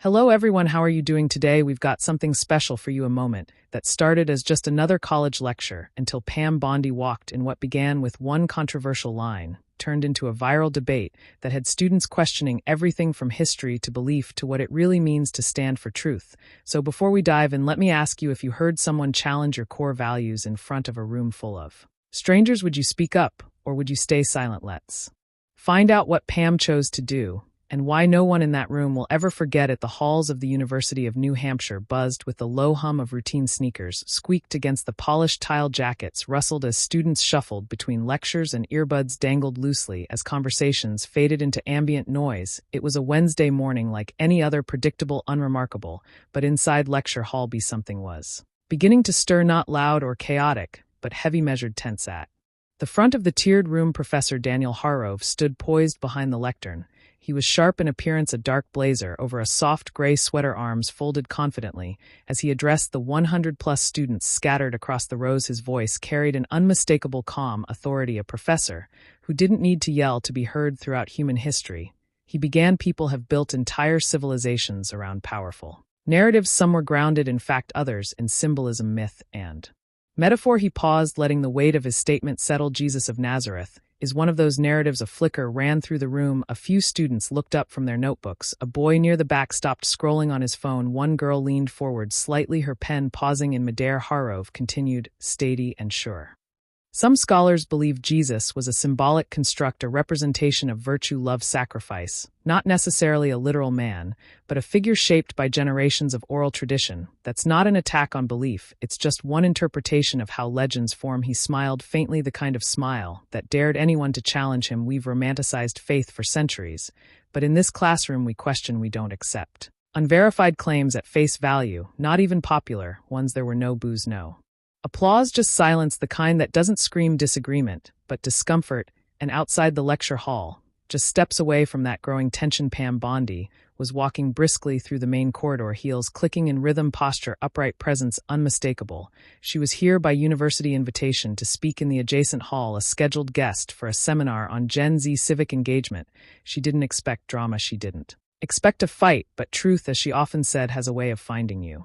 Hello everyone, how are you doing today? We've got something special for you, a moment that started as just another college lecture until Pam Bondi walked in what began with one controversial line, turned into a viral debate that had students questioning everything from history to belief to what it really means to stand for truth. So before we dive in, let me ask you, if you heard someone challenge your core values in front of a room full of strangers, would you speak up or would you stay silent? Let's find out what Pam chose to do, and why no one in that room will ever forget it. The halls of the University of New Hampshire buzzed with the low hum of routine sneakers, squeaked against the polished tile jackets, rustled as students shuffled between lectures, and earbuds dangled loosely as conversations faded into ambient noise. It was a Wednesday morning like any other, predictable, unremarkable, but inside lecture hall B something was beginning to stir, not loud or chaotic, but heavy, measured, tense. At the front of the tiered room, Professor Daniel Harrove stood poised behind the lectern. He was sharp in appearance, a dark blazer over a soft gray sweater, arms folded confidently. As he addressed the 100-plus students scattered across the rows, his voice carried an unmistakable calm authority, a professor who didn't need to yell to be heard throughout human history. He began, people have built entire civilizations around powerful narratives. Some were grounded in fact, others in symbolism, myth, and metaphor. He paused, letting the weight of his statement settle. Jesus of Nazareth is one of those narratives. A flicker ran through the room. A few students looked up from their notebooks. A boy near the back stopped scrolling on his phone. One girl leaned forward slightly, her pen pausing in midair. Harrove continued, steady and sure. Some scholars believe Jesus was a symbolic construct, a representation of virtue, love, sacrifice, not necessarily a literal man, but a figure shaped by generations of oral tradition. That's not an attack on belief, it's just one interpretation of how legends form. He smiled faintly, the kind of smile that dared anyone to challenge him. We've romanticized faith for centuries, but in this classroom we question, we don't accept unverified claims at face value, not even popular ones. There were no boos, no applause, just silence, the kind that doesn't scream disagreement, but discomfort. And outside the lecture hall, just steps away from that growing tension, Pam Bondi was walking briskly through the main corridor, heels clicking in rhythm, posture upright, presence unmistakable. She was here by university invitation to speak in the adjacent hall, a scheduled guest for a seminar on Gen Z civic engagement. She didn't expect drama, she didn't expect a fight, but truth, as she often said, has a way of finding you.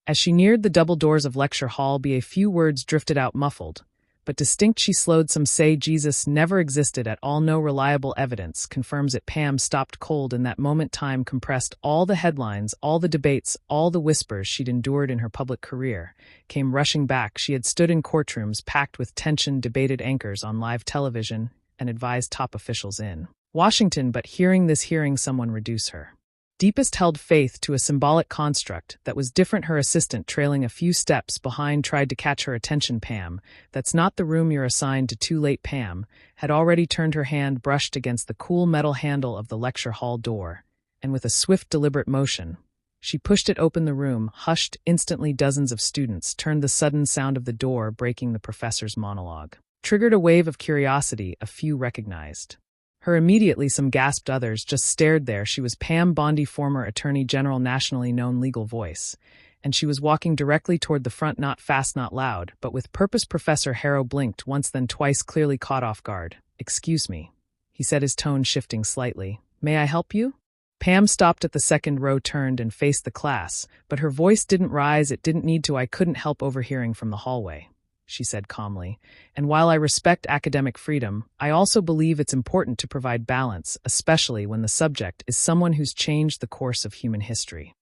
As she neared the double doors of lecture hall B, a few words drifted out, muffled but distinct. She slowed. Some say Jesus never existed at all. No reliable evidence confirms it. Pam stopped cold in that moment. Time compressed. All the headlines, all the debates, all the whispers she'd endured in her public career came rushing back. She had stood in courtrooms packed with tension, debated anchors on live television, and advised top officials in Washington, but hearing someone reduce her deepest held faith to a symbolic construct that was different. Her assistant, trailing a few steps behind, tried to catch her attention. Pam, that's not the room you're assigned to. Too late. Pam had already turned. Her hand brushed against the cool metal handle of the lecture hall door, and with a swift, deliberate motion, she pushed it open. The room hushed instantly. Dozens of students turned. The sudden sound of the door breaking the professor's monologue triggered a wave of curiosity. A few recognized her immediately, some gasped, others just stared. There she was, Pam Bondi, former attorney general, nationally known legal voice, and she was walking directly toward the front, not fast, not loud, but with purpose. Professor Harrove blinked once, then twice, clearly caught off guard. "Excuse me," he said, his tone shifting slightly. "May I help you?" Pam stopped at the second row, turned and faced the class, but her voice didn't rise. It didn't need to. "I couldn't help overhearing from the hallway," she said calmly. "And while I respect academic freedom, I also believe it's important to provide balance, especially when the subject is someone who's changed the course of human history."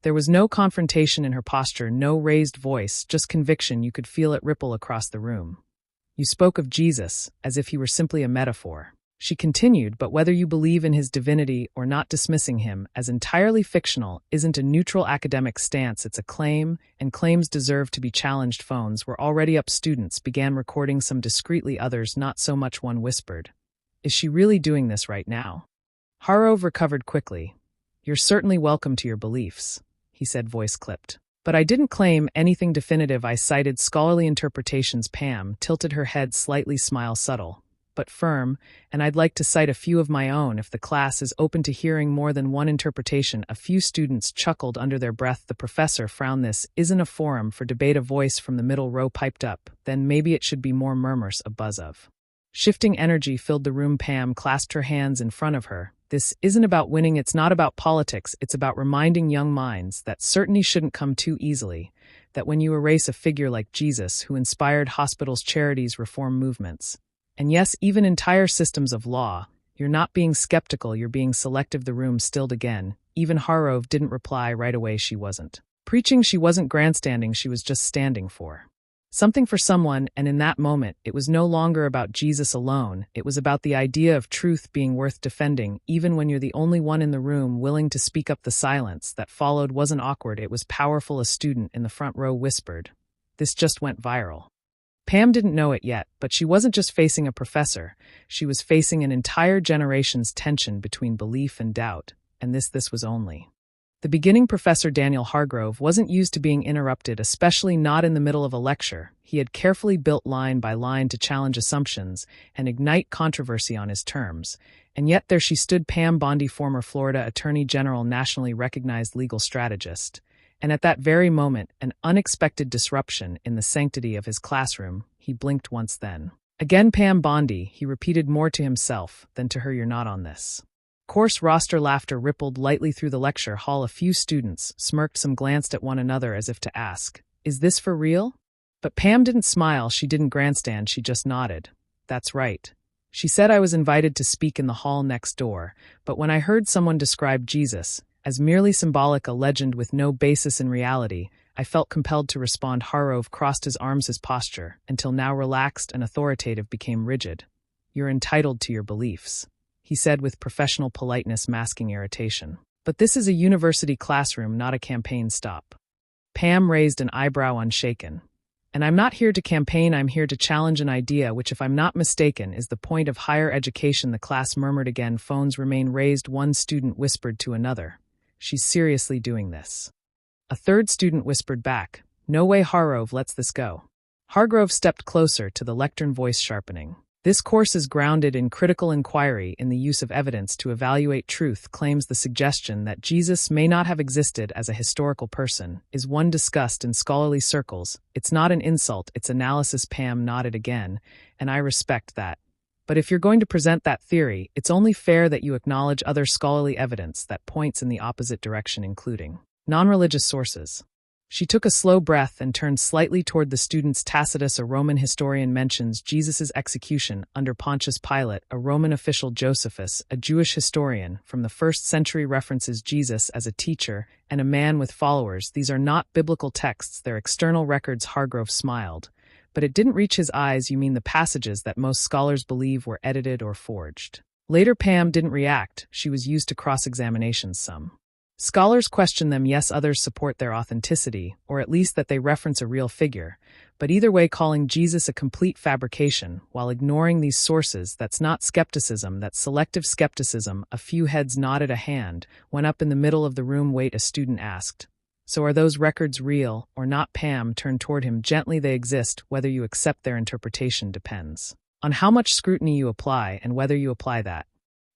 There was no confrontation in her posture, no raised voice, just conviction. You could feel it ripple across the room. "You spoke of Jesus as if he were simply a metaphor," she continued, "but whether you believe in his divinity or not, dismissing him as entirely fictional isn't a neutral academic stance, it's a claim, and claims deserve to be challenged." Phones were already up. Students began recording, some discreetly, others not so much. One whispered, "Is she really doing this right now?" Harrove recovered quickly. "You're certainly welcome to your beliefs," he said, voice clipped. "But I didn't claim anything definitive. I cited scholarly interpretations." Pam tilted her head slightly, smile subtle but firm, "And I'd like to cite a few of my own if the class is open to hearing more than one interpretation." A few students chuckled under their breath. The professor frowned. "This isn't a forum for debate." A voice from the middle row piped up. "Then maybe it should be more murmurs." A buzz of shifting energy filled the room. Pam clasped her hands in front of her, This isn't about winning, it's not about politics, it's about reminding young minds that certainty shouldn't come too easily, that when you erase a figure like Jesus who inspired hospitals, charities, reform movements, and yes, even entire systems of law, you're not being skeptical, you're being selective. The room stilled again. Even Harrove didn't reply right away. She wasn't preaching, she wasn't grandstanding, she was just standing for something, for someone, and in that moment, it was no longer about Jesus alone. It was about the idea of truth being worth defending, even when you're the only one in the room willing to speak up. The silence that followed wasn't awkward, it was powerful. A student in the front row whispered, "This just went viral." Pam didn't know it yet, but she wasn't just facing a professor. She was facing an entire generation's tension between belief and doubt, and this was only the beginning. Professor Daniel Hargrove wasn't used to being interrupted, especially not in the middle of a lecture. He had carefully built line by line to challenge assumptions and ignite controversy on his terms. And yet there she stood, Pam Bondi, former Florida Attorney General, nationally recognized legal strategist. And at that very moment, an unexpected disruption in the sanctity of his classroom. He blinked once, then again. "Pam Bondi," he repeated, more to himself than to her. "You're not on this course." Roster laughter rippled lightly through the lecture hall. A few students smirked, some glanced at one another as if to ask, "Is this for real?" But Pam didn't smile, she didn't grandstand, she just nodded. "That's right," she said. "I was invited to speak in the hall next door, but when I heard someone describe Jesus as merely symbolic, a legend with no basis in reality, I felt compelled to respond." Harrove crossed his arms, his posture, until now relaxed and authoritative, became rigid. "You're entitled to your beliefs," he said with professional politeness masking irritation. "But this is a university classroom, not a campaign stop." Pam raised an eyebrow, unshaken. "And I'm not here to campaign, I'm here to challenge an idea which, if I'm not mistaken, is the point of higher education." The class murmured again. Phones remained raised. One student whispered to another, "She's seriously doing this." A third student whispered back, "No way Harrove lets this go." Hargrove stepped closer to the lectern, voice sharpening. "This course is grounded in critical inquiry, in the use of evidence to evaluate truth. Claims the suggestion that Jesus may not have existed as a historical person is one discussed in scholarly circles. It's not an insult, it's analysis." Pam nodded again, "And I respect that. But if you're going to present that theory, it's only fair that you acknowledge other scholarly evidence that points in the opposite direction, including non-religious sources." She took a slow breath and turned slightly toward the students. "Tacitus, a Roman historian, mentions Jesus' execution under Pontius Pilate. A Roman official, Josephus, a Jewish historian from the 1st century, references Jesus as a teacher and a man with followers. These are not biblical texts, they're external records." Hargrove smiled. "But it didn't reach his eyes." "You mean the passages that most scholars believe were edited or forged?" Later. Pam didn't react. She was used to cross-examinations. Some scholars question them, yes, others support their authenticity, or at least that they reference a real figure. But either way, calling Jesus a complete fabrication while ignoring these sources, that's not skepticism, that's selective skepticism. A few heads nodded. A hand went up in the middle of the room. "Wait," a student asked. "So are those records real or not?" Pam turned toward him gently. "They exist. Whether you accept their interpretation depends on how much scrutiny you apply and whether you apply that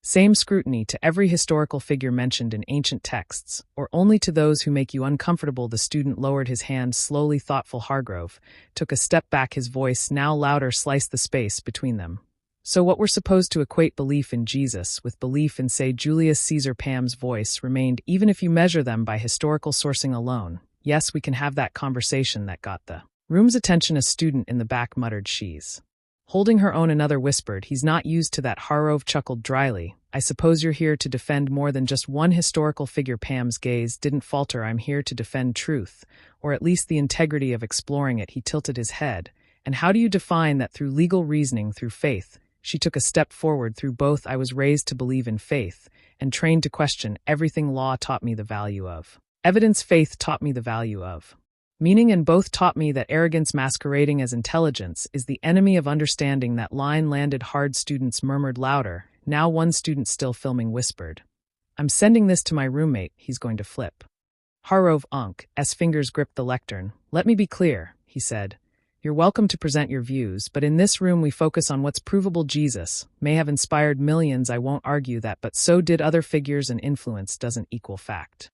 same scrutiny to every historical figure mentioned in ancient texts, or only to those who make you uncomfortable." The student lowered his hand slowly. Thoughtful Hargrove took a step back, his voice now louder sliced the space between them. "So what, we're supposed to equate belief in Jesus with belief in, say, Julius Caesar?" Pam's voice remained, "Even if you measure them by historical sourcing alone, yes, we can have that conversation." That got the room's attention. A student in the back muttered, "She's holding her own." Another whispered, "He's not used to that." Harrove chuckled dryly. "I suppose you're here to defend more than just one historical figure." Pam's gaze didn't falter. "I'm here to defend truth, or at least the integrity of exploring it." He tilted his head. "And how do you define that? Through legal reasoning, through faith?" She took a step forward. "Through both. I was raised to believe in faith and trained to question everything. Law taught me the value of evidence. Faith taught me the value of meaning, and both taught me that arrogance masquerading as intelligence is the enemy of understanding." That line landed hard. Students murmured louder. Now one student, still filming, whispered, "I'm sending this to my roommate, he's going to flip." Harrove s fingers gripped the lectern. "Let me be clear," he said. "You're welcome to present your views, but in this room we focus on what's provable. Jesus may have inspired millions, I won't argue that, but so did other figures, and influence doesn't equal fact."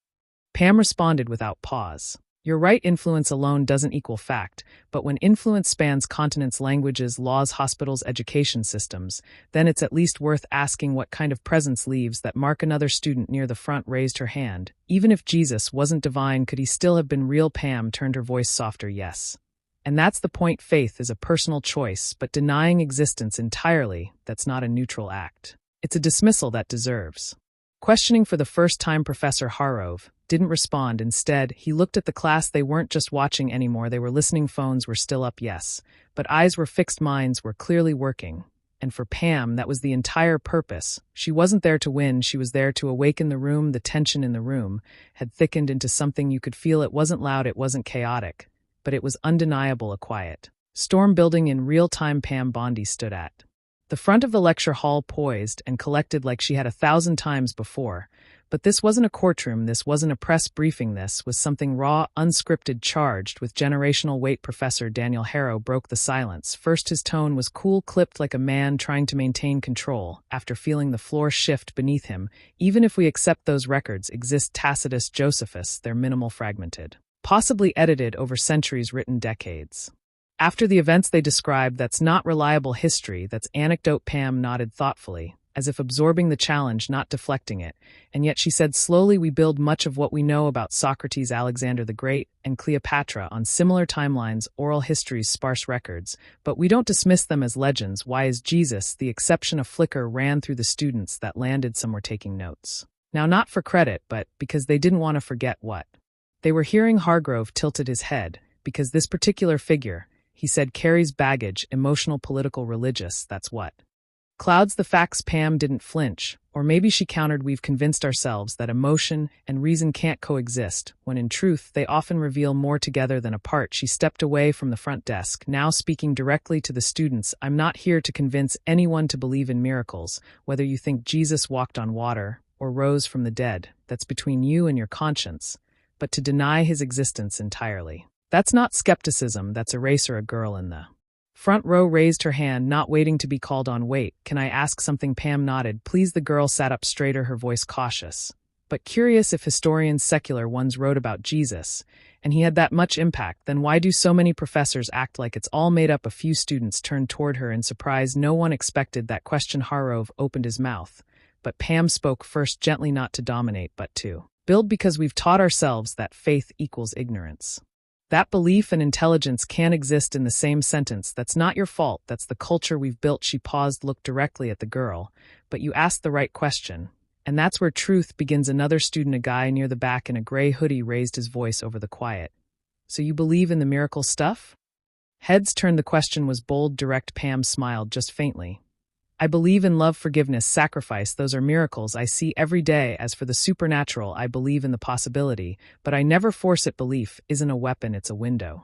Pam responded without pause. You're right, influence alone doesn't equal fact, but when influence spans continents, languages, laws, hospitals, education systems, then it's at least worth asking what kind of presence leaves that mark. Another student near the front raised her hand. Even if Jesus wasn't divine, could he still have been real? Pam turned her voice softer. Yes. And that's the point. Faith is a personal choice, but denying existence entirely, that's not a neutral act. It's a dismissal that deserves questioning. For the first time, Professor Harrove didn't respond. Instead, he looked at the class. They weren't just watching anymore, they were listening. Phones were still up, yes, but eyes were fixed, minds were clearly working. And for Pam, that was the entire purpose. She wasn't there to win, she was there to awaken the room. The tension in the room had thickened into something you could feel. It wasn't loud, it wasn't chaotic, but it was undeniable, a quiet storm building in real time. Pam Bondi stood at the front of the lecture hall, poised and collected like she had 1,000 times before. But this wasn't a courtroom, this wasn't a press briefing, this was something raw, unscripted, charged with generational weight. Professor Daniel Harrow broke the silence. First, his tone was cool, clipped, like a man trying to maintain control after feeling the floor shift beneath him. Even if we accept those records exist, Tacitus, Josephus, they're minimal, fragmented, possibly edited over centuries, written decades after the events they describe. That's not reliable history, that's anecdote. Pam nodded thoughtfully, as if absorbing the challenge, not deflecting it. And yet she said slowly, we build much of what we know about Socrates, Alexander the Great, and Cleopatra on similar timelines, oral histories, sparse records, but we don't dismiss them as legends. Why is Jesus the exception? A flicker ran through the students that landed. Some were taking notes. Now, not for credit, but because they didn't want to forget what they were hearing. Hargrove tilted his head. Because this particular figure, he said, carries baggage, emotional, political, religious, that's what clouds the facts. Pam didn't flinch, or maybe she countered, we've convinced ourselves that emotion and reason can't coexist, when in truth they often reveal more together than apart. She stepped away from the front desk, now speaking directly to the students. I'm not here to convince anyone to believe in miracles, whether you think Jesus walked on water or rose from the dead, that's between you and your conscience, but to deny his existence entirely. That's not skepticism, that's eraser. A girl in the front row raised her hand, not waiting to be called on. Wait, can I ask something? Pam nodded. Please. The girl sat up straighter, her voice cautious, but curious. If historians, secular ones, wrote about Jesus, and he had that much impact, then why do so many professors act like it's all made up? A few students turned toward her in surprise. No one expected that question. Harrove opened his mouth, but Pam spoke first, gently, not to dominate, but to build, because we've taught ourselves that faith equals ignorance. That belief and intelligence can't exist in the same sentence. That's not your fault, that's the culture we've built. She paused, looked directly at the girl. But you asked the right question. And that's where truth begins. Another student, a guy near the back in a gray hoodie, raised his voice over the quiet. So you believe in the miracle stuff? Heads turned. The question was bold, direct. Pam smiled, just faintly. I believe in love, forgiveness, sacrifice. Those are miracles I see every day. As for the supernatural, I believe in the possibility, but I never force it. Belief isn't a weapon, it's a window.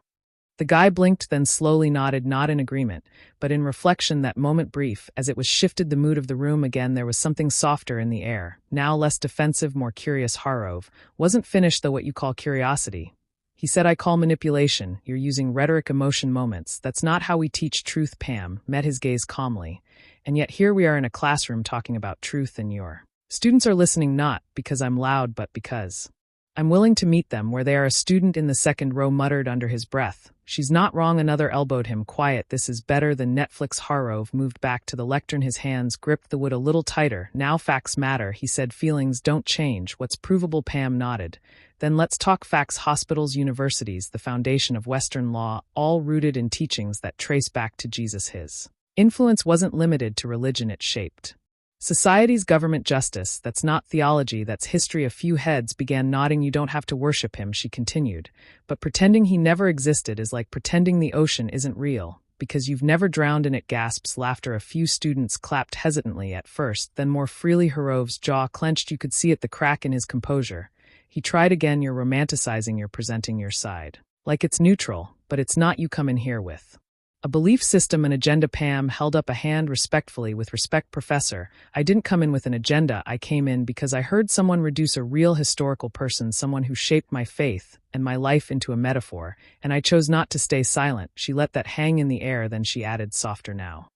The guy blinked, then slowly nodded, not in agreement, but in reflection. That moment, brief, as it was, shifted the mood of the room again. There was something softer in the air, now less defensive, more curious. Harrove wasn't finished, though. What you call curiosity, he said, I call manipulation. You're using rhetoric, emotion, moments. That's not how we teach truth. Pam met his gaze calmly. And yet here we are in a classroom talking about truth, and your students are listening, not because I'm loud, but because I'm willing to meet them where they are. A student in the second row muttered under his breath, she's not wrong. Another elbowed him. Quiet, this is better than Netflix. Harrove moved back to the lectern, his hands gripped the wood a little tighter. Now facts matter, he said, feelings don't change what's provable. Pam nodded. Then let's talk facts. Hospitals, universities, the foundation of Western law, all rooted in teachings that trace back to Jesus. His influence wasn't limited to religion, it shaped society's government, justice. That's not theology, that's history. A few heads began nodding. You don't have to worship him, she continued, but pretending he never existed is like pretending the ocean isn't real, because you've never drowned in it. Gasps, laughter. A few students clapped hesitantly at first, then more freely. Harrove's jaw clenched. You could see it, the crack in his composure. He tried again. You're romanticizing, you're presenting your side like it's neutral, but it's not. You come in here with a belief system, an agenda. Pam held up a hand respectfully. With respect, Professor, I didn't come in with an agenda. I came in because I heard someone reduce a real historical person, someone who shaped my faith and my life, into a metaphor, and I chose not to stay silent. She let that hang in the air, then she added, softer now.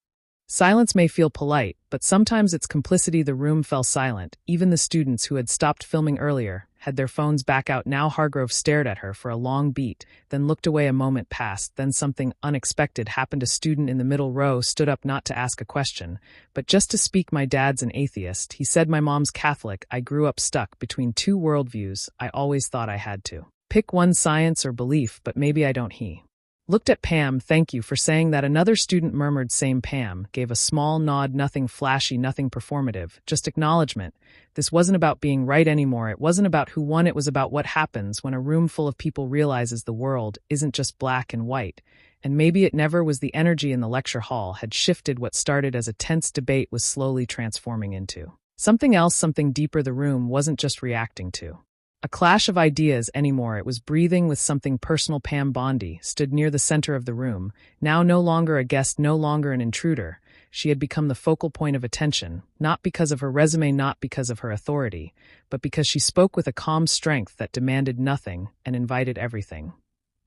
Silence may feel polite, but sometimes it's complicity. The room fell silent. Even the students who had stopped filming earlier had their phones back out now. Hargrove stared at her for a long beat, then looked away. A moment passed, then something unexpected happened. A student in the middle row stood up, not to ask a question, but just to speak. "My dad's an atheist," he said. "My mom's Catholic. I grew up stuck between two worldviews. I always thought I had to pick one, science or belief, but maybe I don't." He looked at Pam. "Thank you for saying that." Another student murmured, "Same." Pam gave a small nod. Nothing flashy, nothing performative, just acknowledgement. This wasn't about being right anymore. It wasn't about who won. It was about what happens when a room full of people realizes the world isn't just black and white. And maybe it never was. The energy in the lecture hall had shifted. What started as a tense debate was slowly transforming into something else, something deeper. The room wasn't just reacting to a clash of ideas anymore. It was breathing with something personal. Pam Bondi stood near the center of the room, now no longer a guest, no longer an intruder. She had become the focal point of attention, not because of her resume, not because of her authority, but because she spoke with a calm strength that demanded nothing and invited everything.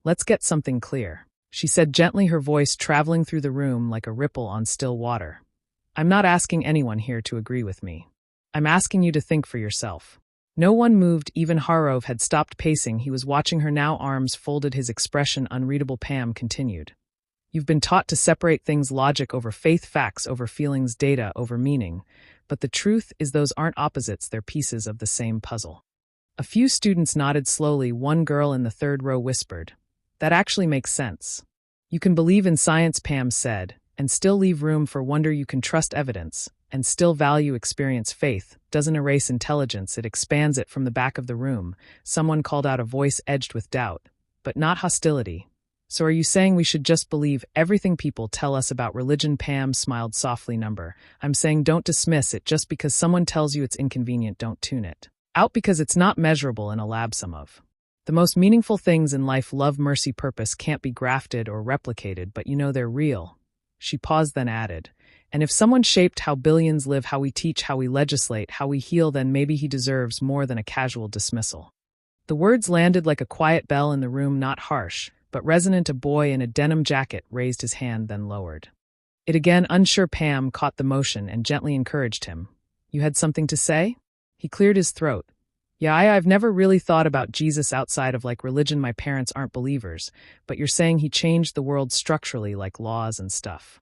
"Let's get something clear," she said gently, her voice traveling through the room like a ripple on still water. "I'm not asking anyone here to agree with me. I'm asking you to think for yourself." No one moved. Even Hargrove had stopped pacing. He was watching her now, arms folded, his expression unreadable. Pam continued. "You've been taught to separate things: logic over faith, facts over feelings, data over meaning. But the truth is those aren't opposites, they're pieces of the same puzzle." A few students nodded slowly. One girl in the third row whispered, "That actually makes sense. You can believe in science," Pam said, "and still leave room for wonder. You can trust evidence and still value experience. Faith doesn't erase intelligence, it expands it." From the back of the room, someone called out, a voice edged with doubt, but not hostility. "So are you saying we should just believe everything people tell us about religion?" Pam smiled softly. "Number, I'm saying don't dismiss it just because someone tells you it's inconvenient. Don't tune it out because it's not measurable in a lab. Some of the most meaningful things in life, love, mercy, purpose, can't be grafted or replicated, but you know they're real." She paused, then added, "And if someone shaped how billions live, how we teach, how we legislate, how we heal, then maybe he deserves more than a casual dismissal." The words landed like a quiet bell in the room, not harsh, but resonant. A boy in a denim jacket raised his hand, then lowered it again, unsure. Pam caught the motion and gently encouraged him. "You had something to say?" He cleared his throat. "Yeah, I've never really thought about Jesus outside of like religion. My parents aren't believers, but you're saying he changed the world structurally, like laws and stuff."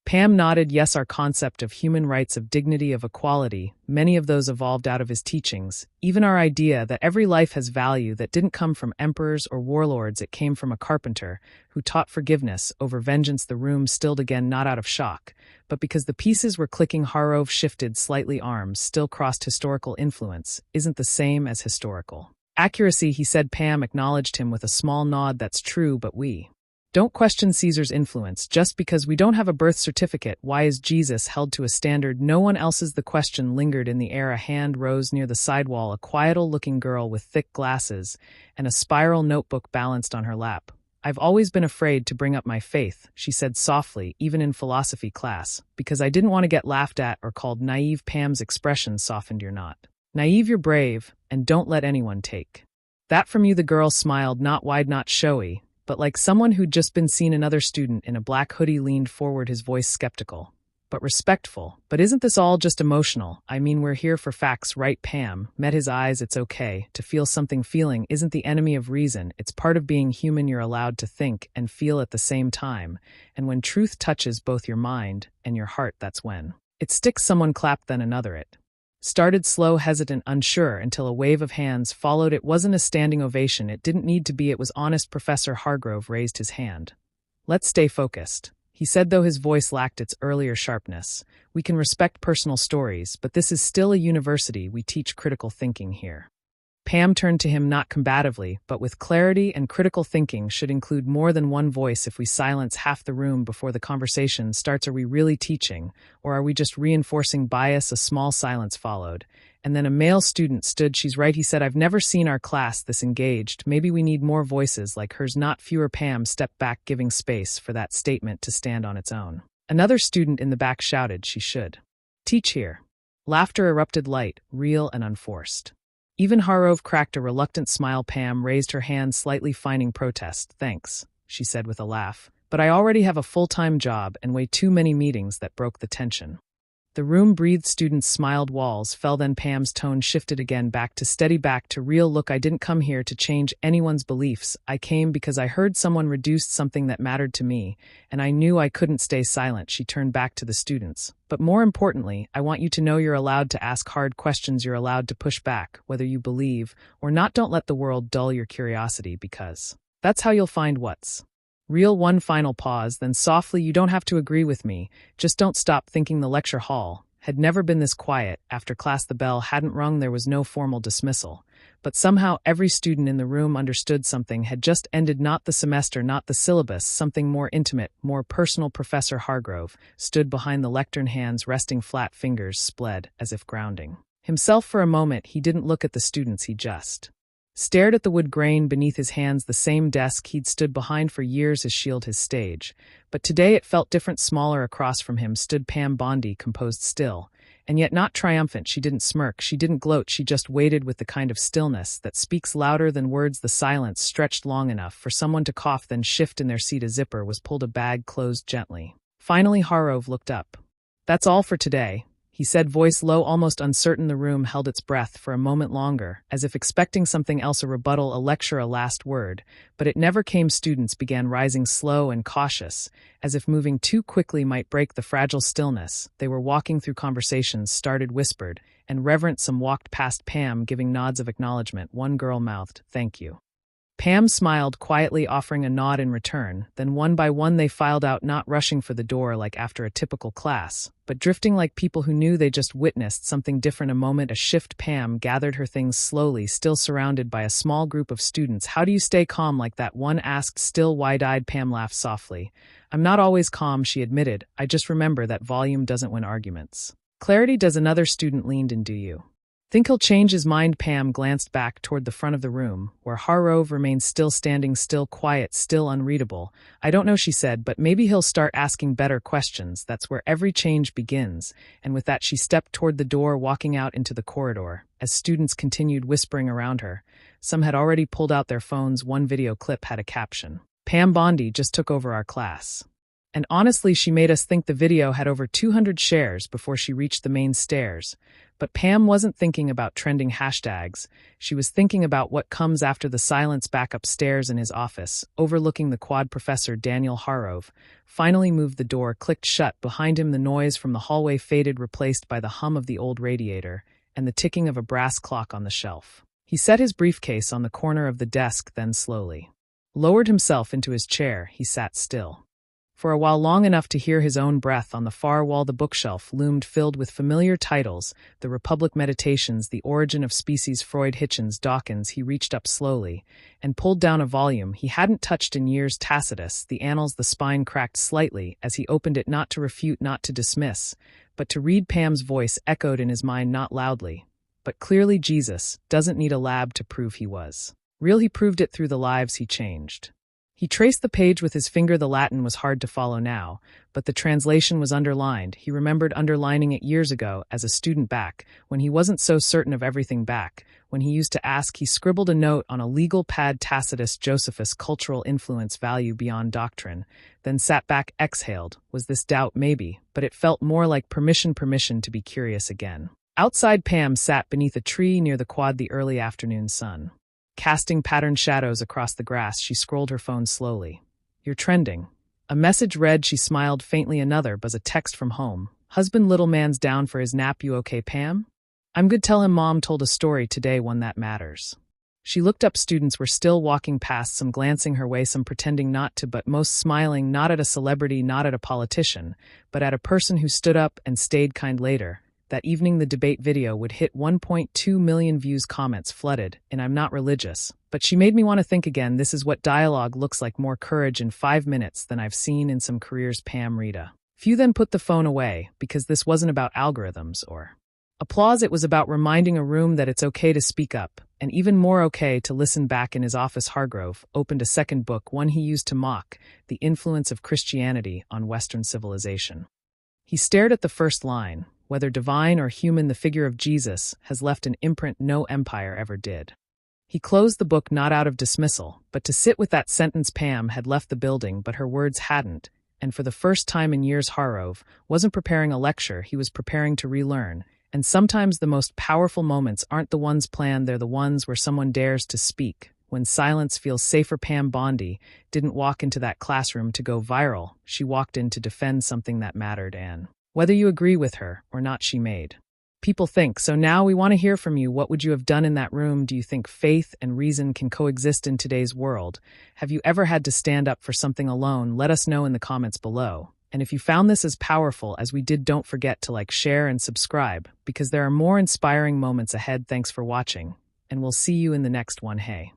Pam nodded. "Yes, our concept of human rights, of dignity, of equality, many of those evolved out of his teachings. Even our idea that every life has value, that didn't come from emperors or warlords, it came from a carpenter who taught forgiveness over vengeance." The room stilled again, not out of shock, but because the pieces were clicking. Hargrove shifted slightly, arms still crossed. "Historical influence isn't the same as historical accuracy," he said. Pam acknowledged him with a small nod. "That's true, but we don't question Caesar's influence just because we don't have a birth certificate. Why is Jesus held to a standard no one else's?" The question lingered in the air. A hand rose near the sidewall. A quiet-looking girl with thick glasses and a spiral notebook balanced on her lap. "I've always been afraid to bring up my faith," she said softly, "even in philosophy class, because I didn't want to get laughed at or called naive." Pam's expression softened. "You're not naive, you're brave, and don't let anyone take that from you." The girl smiled, not wide, not showy, but like someone who'd just been seen. Another student in a black hoodie leaned forward, his voice skeptical, but respectful. "But isn't this all just emotional? I mean, we're here for facts, right?" Pam met his eyes. "It's okay to feel something. Feeling isn't the enemy of reason. It's part of being human. You're allowed to think and feel at the same time. And when truth touches both your mind and your heart, that's when it sticks." Someone clapped, then another. It started slow, hesitant, unsure, until a wave of hands followed. It wasn't a standing ovation. It didn't need to be. It was honest. Professor Hargrove raised his hand. "Let's stay focused," he said, though his voice lacked its earlier sharpness. "We can respect personal stories, but this is still a university. We teach critical thinking here." Pam turned to him, not combatively, but with clarity. "And critical thinking should include more than one voice. If we silence half the room before the conversation starts, are we really teaching, or are we just reinforcing bias?" A small silence followed, and then a male student stood. "She's right," he said. "I've never seen our class this engaged. Maybe we need more voices like hers, not fewer." Pam stepped back, giving space for that statement to stand on its own. Another student in the back shouted, "She should teach here." Laughter erupted, light, real, and unforced. Even Hargrove cracked a reluctant smile. Pam raised her hand, slightly feigning protest. "Thanks," she said with a laugh, "but I already have a full-time job and way too many meetings." That broke the tension. The room breathed, students smiled, walls fell, then Pam's tone shifted again, back to steady, back to real. Look, I didn't come here to change anyone's beliefs. I came because I heard someone reduced something that mattered to me, and I knew I couldn't stay silent. She turned back to the students. But more importantly, I want you to know you're allowed to ask hard questions, you're allowed to push back, whether you believe or not. Don't let the world dull your curiosity, because that's how you'll find what's real. One final pause, then softly, you don't have to agree with me, just don't stop thinking. The lecture hall had never been this quiet. After class, the bell hadn't rung, there was no formal dismissal. But somehow every student in the room understood something had just ended, not the semester, not the syllabus, something more intimate, more personal. Professor Hargrove stood behind the lectern, hands resting flat, fingers spread as if grounding himself. For a moment, he didn't look at the students, he just stared at the wood grain beneath his hands, the same desk he'd stood behind for years as shield his stage. But today it felt different. Smaller across from him stood Pam Bondi, composed, still, and yet not triumphant. She didn't smirk, she didn't gloat, she just waited with the kind of stillness that speaks louder than words. The silence stretched long enough for someone to cough, then shift in their seat. A zipper was pulled, a bag closed gently. Finally, Hargrove looked up. "That's all for today," he said, voice low, almost uncertain. The room held its breath for a moment longer, as if expecting something else, a rebuttal, a lecture, a last word, but it never came. Students began rising, slow and cautious, as if moving too quickly might break the fragile stillness. They were walking through conversations, started, whispered, and reverent. Some walked past Pam, giving nods of acknowledgement. One girl mouthed, "Thank you." Pam smiled quietly, offering a nod in return. Then one by one they filed out, not rushing for the door like after a typical class, but drifting like people who knew they just witnessed something different. A moment, a shift. Pam gathered her things slowly, still surrounded by a small group of students. "How do you stay calm like that?" one asked, still wide-eyed. Pam laughed softly. "I'm not always calm," she admitted. "I just remember that volume doesn't win arguments. Clarity does." Another student leaned in. "Do you think he'll change his mind?" Pam glanced back toward the front of the room, where Hargrove remained still, standing, still quiet, still unreadable. "I don't know," she said, "but maybe he'll start asking better questions. That's where every change begins." And with that, she stepped toward the door, walking out into the corridor. As students continued whispering around her, some had already pulled out their phones. One video clip had a caption, "Pam Bondi just took over our class." And honestly, she made us think. The video had over 200 shares before she reached the main stairs. But Pam wasn't thinking about trending hashtags. She was thinking about what comes after. The silence back upstairs in his office, overlooking the quad. Professor Daniel Hargrove finally moved. The door clicked shut behind him. The noise from the hallway faded, replaced by the hum of the old radiator and the ticking of a brass clock on the shelf. He set his briefcase on the corner of the desk, then slowly lowered himself into his chair. He sat still for a while, long enough to hear his own breath. On the far wall, the bookshelf loomed, filled with familiar titles: The Republic, Meditations, The Origin of Species, Freud, Hitchens, Dawkins. He reached up slowly and pulled down a volume he hadn't touched in years, Tacitus, the Annals. The spine cracked slightly as he opened it, not to refute, not to dismiss, but to read. Pam's voice echoed in his mind, not loudly, but clearly. "Jesus doesn't need a lab to prove he was real. He proved it through the lives he changed." He traced the page with his finger. The Latin was hard to follow now, but the translation was underlined. He remembered underlining it years ago as a student, back when he wasn't so certain of everything, back when he used to ask. He scribbled a note on a legal pad: Tacitus, Josephus, cultural influence, value beyond doctrine, then sat back, exhaled. Was this doubt? Maybe, but it felt more like permission to be curious again. Outside, Pam sat beneath a tree near the quad, the early afternoon sun casting patterned shadows across the grass. She scrolled her phone slowly. "You're trending." A message read. She smiled faintly. Another buzz, a text from home. "Husband, little man's down for his nap. You okay, Pam?" "I'm good. Tell him Mom told a story today, one that matters." She looked up. Students were still walking past, some glancing her way, some pretending not to, but most smiling, not at a celebrity, not at a politician, but at a person who stood up and stayed kind. Later that evening, the debate video would hit 1.2 million views. Comments flooded, and "I'm not religious, but she made me want to think again. This is what dialogue looks like. More courage in 5 minutes than I've seen in some careers." Pam read a few, then put the phone away, because this wasn't about algorithms or applause. It was about reminding a room that it's okay to speak up, and even more okay to listen. Back in his office, Hargrove opened a second book, one he used to mock: The Influence of Christianity on Western Civilization. He stared at the first line: "Whether divine or human, the figure of Jesus has left an imprint no empire ever did." He closed the book, not out of dismissal, but to sit with that sentence. Pam had left the building, but her words hadn't, And for the first time in years, Harov wasn't preparing a lecture, he was preparing to relearn. And sometimes the most powerful moments aren't the ones planned, they're the ones where someone dares to speak. When silence feels safer, Pam Bondi didn't walk into that classroom to go viral. She walked in to defend something that mattered, and whether you agree with her or not, she made people think. So now we want to hear from you. What would you have done in that room? Do you think faith and reason can coexist in today's world? Have you ever had to stand up for something alone? Let us know in the comments below. And if you found this as powerful as we did, don't forget to like, share, and subscribe, because there are more inspiring moments ahead. Thanks for watching, and we'll see you in the next one. Hey.